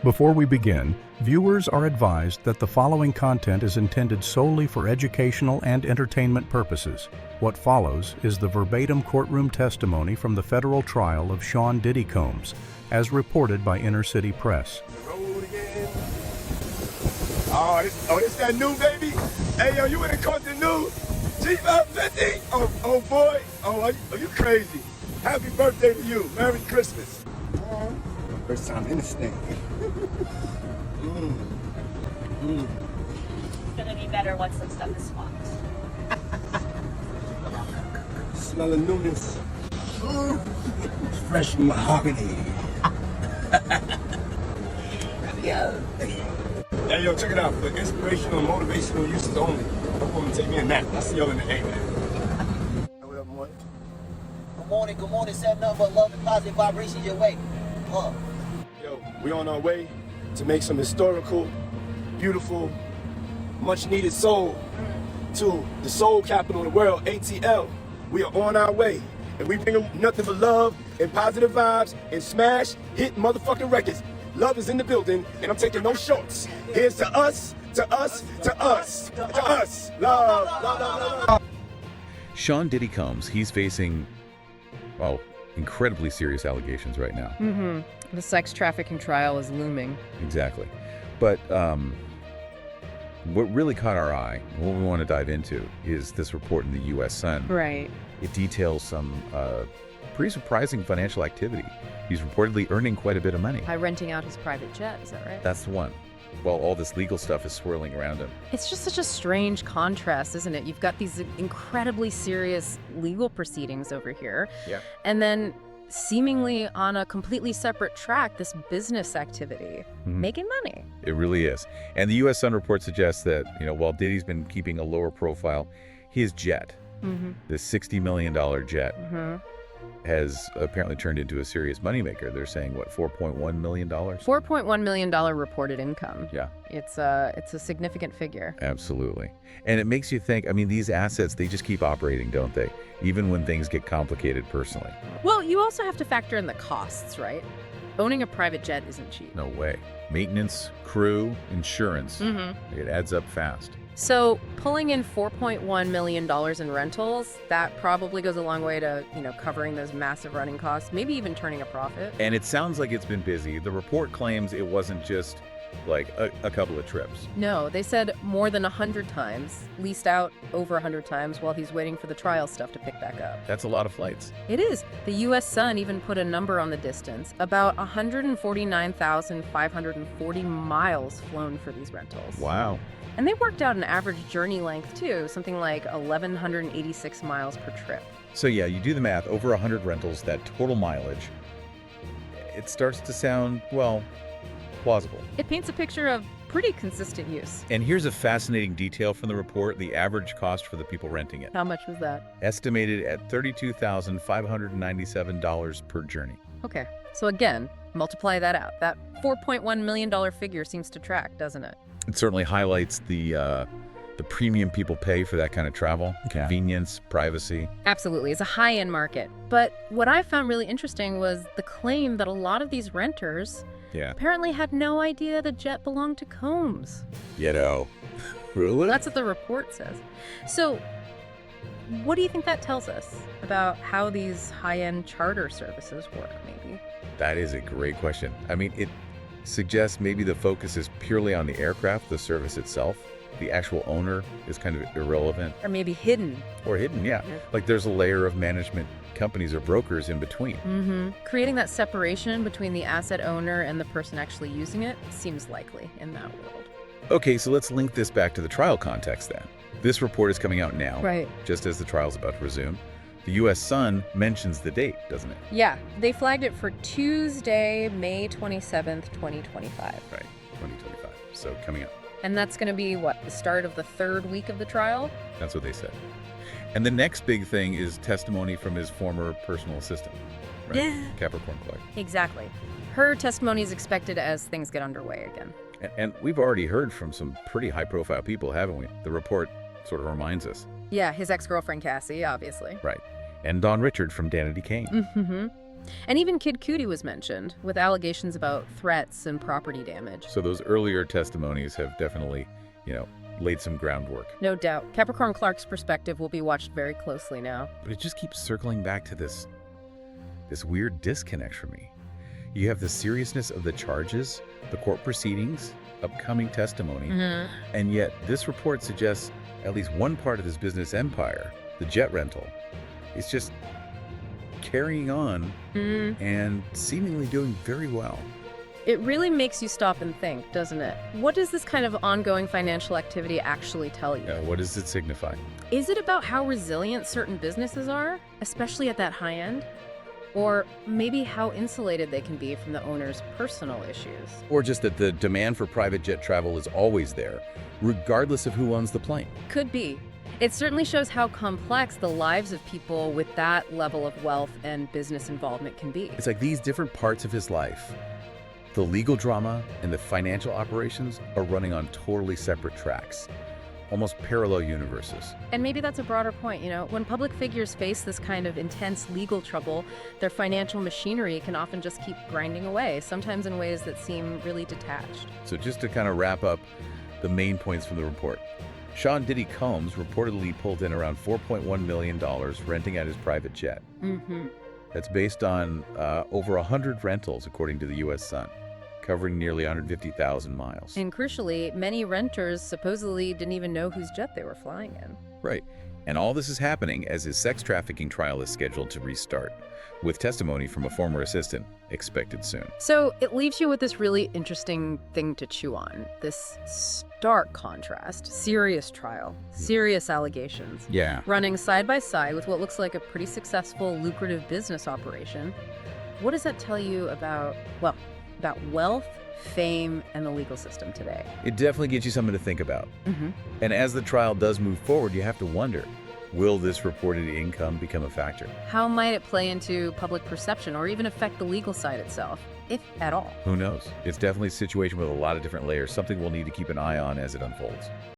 Before we begin, viewers are advised that the following content is intended solely for educational and entertainment purposes. What follows is the verbatim courtroom testimony from the federal trial of Sean Diddy Combs, as reported by Inner City Press. Road again. It's that new baby. Hey, yo, you in the court the new G550? Oh boy. Are you crazy? Happy birthday to you. Merry Christmas. First time in this thing. It's gonna be better once some stuff is swapped. Smell of newness. Fresh mahogany. Yeah. Hey, yo, check it out. For inspirational and motivational uses only. I'm going to take me a nap. I'll see y'all in the A, man. What up, boy? Good morning. Send nothing but love and positive vibrations your way. Yo, we on our way to make some historical, beautiful, much-needed soul to the soul capital of the world, ATL. We are on our way, and we bring them nothing but love and positive vibes and smash hit motherfucking records. Love is in the building, and I'm taking no shorts. Here's to us, to us, to us, to us. Love, love, love, love. Sean Diddy Combs, he's facing, well, incredibly serious allegations right now. The sex trafficking trial is looming. Exactly. But what really caught our eye, what we want to dive into, is this report in the U.S. Sun. Right. It details some pretty surprising financial activity. He's reportedly earning quite a bit of money. By renting out his private jet, is that right? That's the one. While all this legal stuff is swirling around him. It's just such a strange contrast, isn't it? You've got these incredibly serious legal proceedings over here. Yeah. And then seemingly on a completely separate track, this business activity, making money. It really is. And the U.S. Sun report suggests that, while Diddy's been keeping a lower profile, his jet, this $60 million jet, has apparently turned into a serious moneymaker. They're saying, what, $4.1 million? $4.1 million reported income. Yeah. It's a significant figure. Absolutely. And it makes you think, these assets, they just keep operating, don't they? Even when things get complicated personally. Well, you also have to factor in the costs, right? Owning a private jet isn't cheap. No way. Maintenance, crew, insurance. It adds up fast. So pulling in $4.1 million in rentals, that probably goes a long way to, covering those massive running costs, maybe even turning a profit. And it sounds like it's been busy. The report claims it wasn't just like a couple of trips. No, they said more than 100 times, leased out over 100 times while he's waiting for the trial stuff to pick back up. That's a lot of flights. It is. The U.S. Sun even put a number on the distance, about 149,540 miles flown for these rentals. Wow. And they worked out an average journey length, too, something like 1,186 miles per trip. So yeah, you do the math, over 100 rentals, that total mileage, it starts to sound, well, plausible. It paints a picture of pretty consistent use. And here's a fascinating detail from the report, the average cost for the people renting it. How much was that? Estimated at $32,597 per journey. Okay, so again, multiply that out. That $4.1 million figure seems to track, doesn't it? It certainly highlights the premium people pay for that kind of travel, convenience, privacy. Absolutely. It's a high-end market. But what I found really interesting was the claim that a lot of these renters apparently had no idea the jet belonged to Combs. Really? That's what the report says. So what do you think that tells us about how these high-end charter services work, maybe? That is a great question. It suggests maybe the focus is purely on the aircraft, the service itself. The actual owner is kind of irrelevant. Or maybe hidden. Or hidden, yeah. Like there's a layer of management companies or brokers in between. Creating that separation between the asset owner and the person actually using it seems likely in that world. Okay, so let's link this back to the trial context then. This report is coming out now, right, just as the trial's about to resume. The U.S. Sun mentions the date, doesn't it? Yeah, they flagged it for Tuesday, May 27th, 2025. Right, 2025, so coming up. And that's going to be, what, the start of the third week of the trial? That's what they said. And the next big thing is testimony from his former personal assistant, right? Yeah. Capricorn Clark. Exactly. Her testimony is expected as things get underway again. And we've already heard from some pretty high-profile people, haven't we? The report sort of reminds us. Yeah, his ex-girlfriend Cassie, obviously. Right. And Don Richard from Danity Kane. And even Kid Cudi was mentioned, with allegations about threats and property damage. So those earlier testimonies have definitely, laid some groundwork. No doubt. Capricorn Clark's perspective will be watched very closely now. But it just keeps circling back to this weird disconnect for me. You have the seriousness of the charges, the court proceedings, upcoming testimony, and yet this report suggests at least one part of this business empire, the jet rental, is just carrying on and seemingly doing very well. It really makes you stop and think, doesn't it? What does this kind of ongoing financial activity actually tell you? What does it signify? Is it about how resilient certain businesses are, especially at that high end? Or maybe how insulated they can be from the owner's personal issues? Or just that the demand for private jet travel is always there, regardless of who owns the plane. Could be. It certainly shows how complex the lives of people with that level of wealth and business involvement can be. It's like these different parts of his life, the legal drama and the financial operations, are running on totally separate tracks, almost parallel universes. And maybe that's a broader point, when public figures face this kind of intense legal trouble, their financial machinery can often just keep grinding away, sometimes in ways that seem really detached. So just to kind of wrap up the main points from the report, Sean Diddy Combs reportedly pulled in around $4.1 million renting out his private jet. That's based on over 100 rentals, according to the U.S. Sun, covering nearly 150,000 miles. And crucially, many renters supposedly didn't even know whose jet they were flying in. Right. And all this is happening as his sex trafficking trial is scheduled to restart, with testimony from a former assistant expected soon. So it leaves you with this really interesting thing to chew on, this stark contrast, serious trial, serious allegations. Yeah. Running side by side with what looks like a pretty successful, lucrative business operation. What does that tell you about wealth, fame, and the legal system today? It definitely gives you something to think about. And as the trial does move forward, you have to wonder, will this reported income become a factor? How might it play into public perception or even affect the legal side itself, if at all? Who knows? It's definitely a situation with a lot of different layers, something we'll need to keep an eye on as it unfolds.